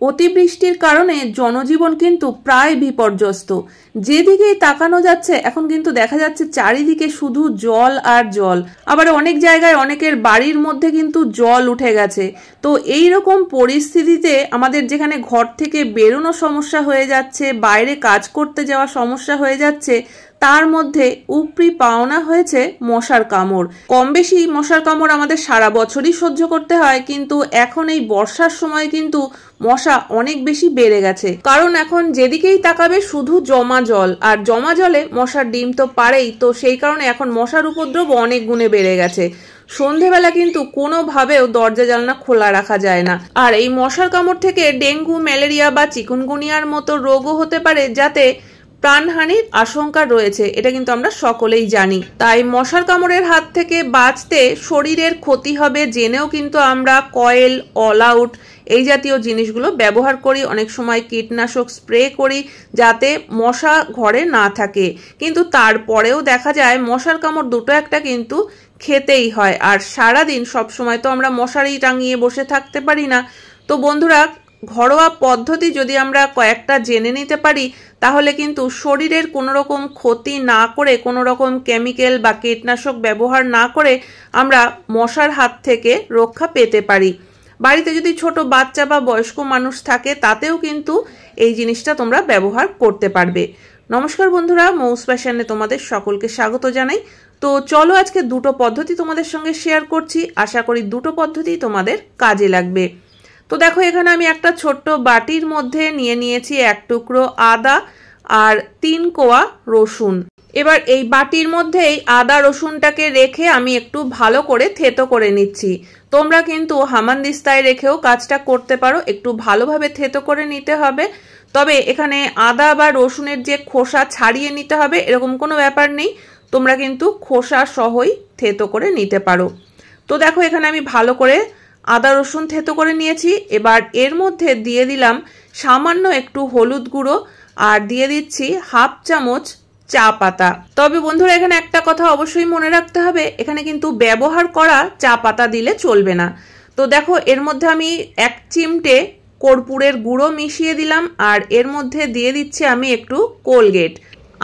অতিবৃষ্টির কারণে জনজীবন কিন্তু প্রায় বিপর্যস্ত। যেদিকেই তাকানো যাচ্ছে এখন কিন্তু দেখা যাচ্ছে চারিদিকে শুধু জল আর জল। আবার অনেক জায়গায় অনেকের বাড়ির মধ্যে কিন্তু জল উঠে গেছে। তো এই রকম পরিস্থিতিতে আমাদের যেখানে ঘর থেকে বেরোনো সমস্যা হয়ে যাচ্ছে, বাইরে কাজ করতে যাওয়া সমস্যা হয়ে যাচ্ছে, তার মধ্যে উপরি পাওনা হয়েছে মশার কামড়। কম বেশি মশার কামড় আমাদের সারা বছরই সহ্য করতে হয়, কিন্তু এখন এই বর্ষার সময় কিন্তু মশা অনেক বেশি বেড়ে গেছে। কারণ এখন যেদিকেই তাকাবে শুধু জমা জল, আর জমা জলে মশার ডিম তো পারেই, তো সেই কারণে এখন মশার উপদ্রব অনেক গুণে বেড়ে গেছে। সন্ধেবেলা কিন্তু কোনোভাবেও দরজা জানলা খোলা রাখা যায় না। আর এই মশার কামড় থেকে ডেঙ্গু, ম্যালেরিয়া বা চিকুনগুনিয়ার মতো রোগও হতে পারে, যাতে প্রাণহানির আশঙ্কা রয়েছে। এটা কিন্তু আমরা সকলেই জানি। তাই মশার কামড়ের হাত থেকে বাঁচতে শরীরের ক্ষতি হবে জেনেও কিন্তু আমরা কয়েল, অল আউট এই জাতীয় জিনিসগুলো ব্যবহার করি। অনেক সময় কীটনাশক স্প্রে করি যাতে মশা ঘরে না থাকে, কিন্তু তারপরেও দেখা যায় মশার কামড় দুটো একটা কিন্তু খেতেই হয়। আর সারাদিন সবসময় তো আমরা মশারি টাঙিয়ে বসে থাকতে পারি না। তো বন্ধুরা, ঘরোয়া পদ্ধতি যদি আমরা কয়েকটা জেনে নিতে পারি, তাহলে কিন্তু শরীরের কোনো রকম ক্ষতি না করে, কোনো রকম কেমিক্যাল বা কীটনাশক ব্যবহার না করে আমরা মশার হাত থেকে রক্ষা পেতে পারি। বাড়িতে যদি ছোট বাচ্চা বা বয়স্ক মানুষ থাকে, তাতেও কিন্তু এই জিনিসটা তোমরা ব্যবহার করতে পারবে। নমস্কার বন্ধুরা, মৌস ফ্যাশনে তোমাদের সকলকে স্বাগত জানাই। তো চলো আজকে দুটো পদ্ধতি তোমাদের সঙ্গে শেয়ার করছি। আশা করি দুটো পদ্ধতি তোমাদের কাজে লাগবে। তো দেখো, এখানে আমি একটা ছোট্ট বাটির মধ্যে নিয়ে নিয়েছি 1 টুকরো আদা আর 3 কোয়া রসুন। এবার এই বাটির মধ্যেই আদা রসুনটাকে রেখে আমি একটু ভালো করে থেতো করে নিচ্ছি। তোমরা কিন্তু হামানদিস্তায় রেখেও কাজটা করতে পারো, একটু ভালোভাবে থেতো করে নিতে হবে। তবে এখানে আদা বা রসুনের যে খোসা ছাড়িয়ে নিতে হবে এরকম কোনো ব্যাপার নেই, তোমরা কিন্তু খোসা সহই থেতো করে নিতে পারো। তো দেখো, এখানে আমি ভালো করে আদা রসুন থেতো করে নিয়েছি। এবার এর মধ্যে দিয়ে দিলাম সামান্য একটু হলুদ গুঁড়ো আর দিয়ে দিচ্ছি 1/2 চামচ চা পাতা। তবে বন্ধুরা, এখানে একটা কথা অবশ্যই মনে রাখতে হবে, এখানে কিন্তু ব্যবহার করা চা পাতা দিলে চলবে না। তো দেখো, এর মধ্যে আমি 1 চিমটে কর্পূরের গুঁড়ো মিশিয়ে দিলাম, আর এর মধ্যে দিয়ে দিচ্ছি আমি একটু কোলগেট।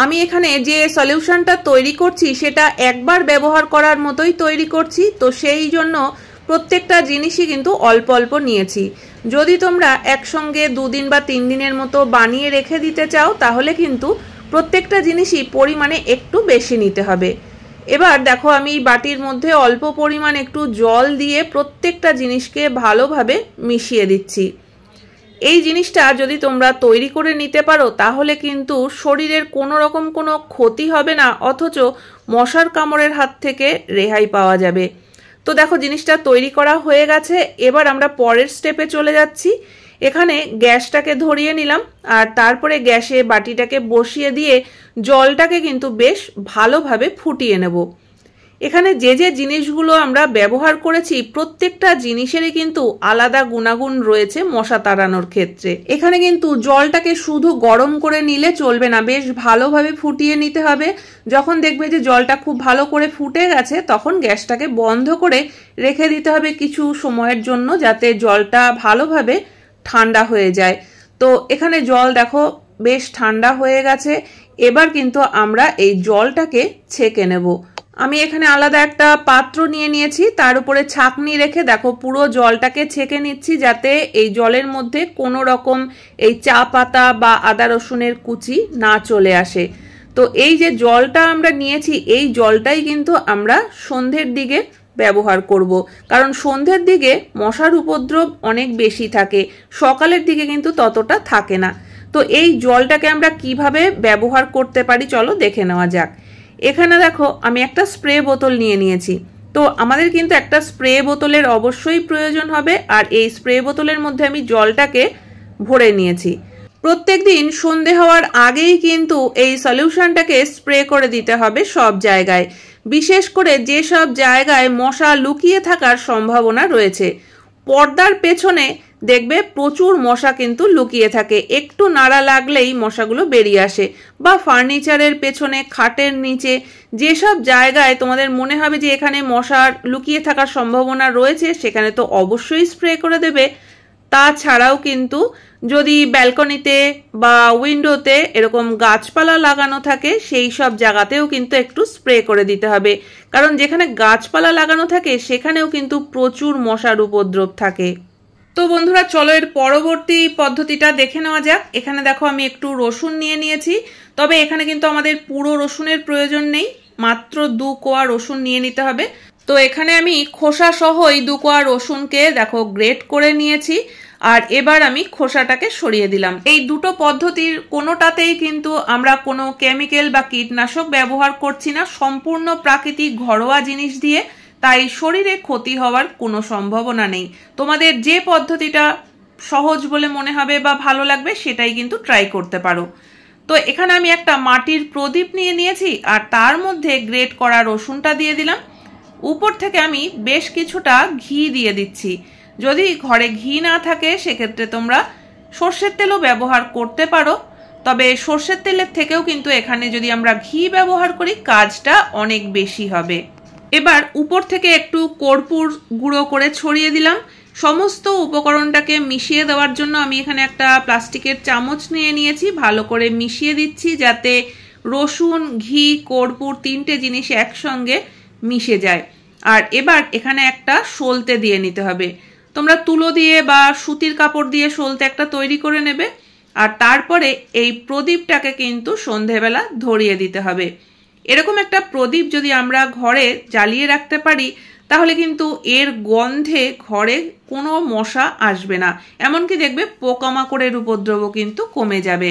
আমি এখানে যে সলিউশনটা তৈরি করছি সেটা একবার ব্যবহার করার মতোই তৈরি করছি, তো সেই জন্য প্রত্যেকটা জিনিসই কিন্তু অল্প অল্প নিয়েছি। যদি তোমরা একসঙ্গে 2 দিন বা 3 দিনের মতো বানিয়ে রেখে দিতে চাও, তাহলে কিন্তু প্রত্যেকটা জিনিসই পরিমাণে একটু বেশি নিতে হবে। এবার দেখো, আমি বাটির মধ্যে অল্প পরিমাণ একটু জল দিয়ে প্রত্যেকটা জিনিসকে ভালোভাবে মিশিয়ে দিচ্ছি। এই জিনিসটা যদি তোমরা তৈরি করে নিতে পারো, তাহলে কিন্তু শরীরের কোনো রকম কোনো ক্ষতি হবে না, অথচ মশার কামড়ের হাত থেকে রেহাই পাওয়া যাবে। তো দেখো, জিনিসটা তৈরি করা হয়ে গেছে। এবার আমরা পরের স্টেপে চলে যাচ্ছি। এখানে গ্যাসটাকে ধরিয়ে নিলাম, আর তারপরে গ্যাসে বাটিটাকে বসিয়ে দিয়ে জলটাকে কিন্তু বেশ ভালোভাবে ফুটিয়ে নেব। এখানে যে যে জিনিসগুলো আমরা ব্যবহার করেছি প্রত্যেকটা জিনিসেরই কিন্তু আলাদা গুণাগুণ রয়েছে মশা তাড়ানোর ক্ষেত্রে। এখানে কিন্তু জলটাকে শুধু গরম করে নিলে চলবে না, বেশ ভালোভাবে ফুটিয়ে নিতে হবে। যখন দেখবে যে জলটা খুব ভালো করে ফুটে গেছে, তখন গ্যাসটাকে বন্ধ করে রেখে দিতে হবে কিছু সময়ের জন্য, যাতে জলটা ভালোভাবে ঠান্ডা হয়ে যায়। তো এখানে জল দেখো বেশ ঠান্ডা হয়ে গেছে। এবার কিন্তু আমরা এই জলটাকে ছেঁকে নেব। আমি এখানে আলাদা একটা পাত্র নিয়ে নিয়েছি, তার উপরে ছাঁকনি রেখে দেখো পুরো জলটাকে ছেঁকে নিচ্ছি, যাতে এই জলের মধ্যে কোনো রকম এই চা পাতা বা আদা রসুনের কুচি না চলে আসে। তো এই যে জলটা আমরা নিয়েছি, এই জলটাই কিন্তু আমরা সন্ধ্যের দিকে ব্যবহার করব, কারণ সন্ধ্যের দিকে মশার উপদ্রব অনেক বেশি থাকে, সকালের দিকে কিন্তু ততটা থাকে না। তো এই জলটাকে আমরা কিভাবে ব্যবহার করতে পারি চলো দেখে নেওয়া যাক। এখানে দেখো, আমি একটা স্প্রে বোতল নিয়ে নিয়েছি। তো আমাদের কিন্তু একটা স্প্রে বোতলের অবশ্যই প্রয়োজন হবে, আর এই স্প্রে বোতলের মধ্যে আমি জলটাকে ভরে নিয়েছি। প্রত্যেকদিন সন্ধে হওয়ার আগেই কিন্তু এই সলিউশনটাকে স্প্রে করে দিতে হবে সব জায়গায়, বিশেষ করে যেসব জায়গায় মশা লুকিয়ে থাকার সম্ভাবনা রয়েছে। পর্দার পেছনে দেখবে প্রচুর মশা কিন্তু লুকিয়ে থাকে, একটু নাড়া লাগলেই মশাগুলো বেরিয়ে আসে। বা ফার্নিচারের পেছনে, খাটের নিচে, যেসব জায়গায় তোমাদের মনে হবে যে এখানে মশার লুকিয়ে থাকার সম্ভাবনা রয়েছে, সেখানে তো অবশ্যই স্প্রে করে দেবে। তাছাড়াও কিন্তু যদি ব্যালকনিতে বা উইন্ডোতে এরকম গাছপালা লাগানো থাকে সেই সব জায়গাতেও কিন্তু একটু স্প্রে করে দিতে হবে, কারণ যেখানে গাছপালা লাগানো থাকে সেখানেও কিন্তু প্রচুর মশার উপদ্রব থাকে। তো বন্ধুরা চলো এর পরবর্তী পদ্ধতিটা দেখে নেওয়া যাক। এখানে দেখো আমি একটু রসুন নিয়ে নিয়েছি, তবে এখানে কিন্তু আমাদের পুরো রসুনের প্রয়োজন নেই, মাত্র 2 কোয়া রসুন নিয়ে নিতে হবে। তো এখানে আমি খোসা সহ এই 2 কোয়া রসুনকে দেখো গ্রেট করে নিয়েছি, আর এবার আমি খোসাটাকে সরিয়ে দিলাম। এই দুটো পদ্ধতির কোনোটাতেই কিন্তু আমরা কোনো কেমিক্যাল বা কীটনাশক ব্যবহার করছি না, সম্পূর্ণ প্রাকৃতিক ঘরোয়া জিনিস দিয়ে, তাই শরীরে ক্ষতি হওয়ার কোনো সম্ভাবনা নেই। তোমাদের যে পদ্ধতিটা সহজ বলে মনে হবে বা ভালো লাগবে সেটাই কিন্তু ট্রাই করতে পারো। তো এখানে আমি একটা মাটির প্রদীপ নিয়ে নিয়েছি, আর তার মধ্যে গ্রেট করা রসুনটা দিয়ে দিলাম। উপর থেকে আমি বেশ কিছুটা ঘি দিয়ে দিচ্ছি। যদি ঘরে ঘি না থাকে সেক্ষেত্রে তোমরা সর্ষের তেলও ব্যবহার করতে পারো, তবে সর্ষের তেলের থেকেও কিন্তু এখানে যদি আমরা ঘি ব্যবহার করি কাজটা অনেক বেশি হবে। এবার উপর থেকে একটু কর্পূর গুঁড়ো করে ছড়িয়ে দিলাম। সমস্ত উপকরণটাকে মিশিয়ে দেওয়ার জন্য আমি এখানে একটা প্লাস্টিকের চামচ নিয়ে নিয়েছি, ভালো করে মিশিয়ে দিচ্ছি যাতে রসুন, ঘি, কর্পূর 3টে জিনিস একসঙ্গে মিশে যায়। আর এবার এখানে একটা সলতে দিয়ে নিতে হবে। তোমরা তুলো দিয়ে বা সুতির কাপড় দিয়ে সলতে একটা তৈরি করে নেবে, আর তারপরে এই প্রদীপটাকে কিন্তু সন্ধেবেলা ধরিয়ে দিতে হবে। এরকম একটা প্রদীপ যদি আমরা ঘরে জ্বালিয়ে রাখতে পারি তাহলে কিন্তু এর গন্ধে ঘরে কোনো মশা আসবে না, এমনকি দেখবে পোকামাকড়ের উপদ্রবও কিন্তু কমে যাবে।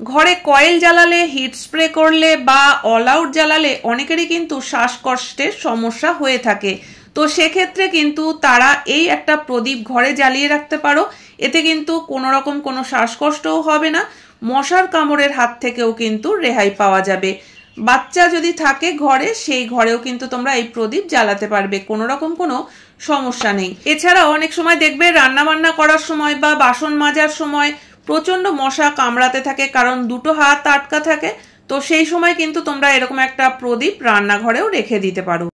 ঘরে কয়েল জ্বালালে, হিট স্প্রে করলে বা অল আউট জ্বালালে অনেকেরই কিন্তু শ্বাসকষ্টের সমস্যা হয়ে থাকে। তো সেক্ষেত্রে কিন্তু তারা এই একটা প্রদীপ ঘরে জ্বালিয়ে রাখতে পারো, এতে কিন্তু কোনো রকম কোনো শ্বাসকষ্টও হবে না, মশার কামড়ের হাত থেকেও কিন্তু রেহাই পাওয়া যাবে। বাচ্চা যদি থাকে ঘরে, সেই ঘরেও কিন্তু তোমরা এই প্রদীপ জ্বালাতে পারবে, কোনো রকম কোনো সমস্যা নেই। এছাড়াও অনেক সময় দেখবে রান্না বান্না করার সময় বা বাসন মাজার সময় প্রচন্ড মশা কামড়াতে থাকে, কারণ দুটো হাত আটকা থাকে। তো সেই সময় কিন্তু তোমরা এরকম একটা প্রদীপ রান্নাঘরেও রেখে দিতে পারো।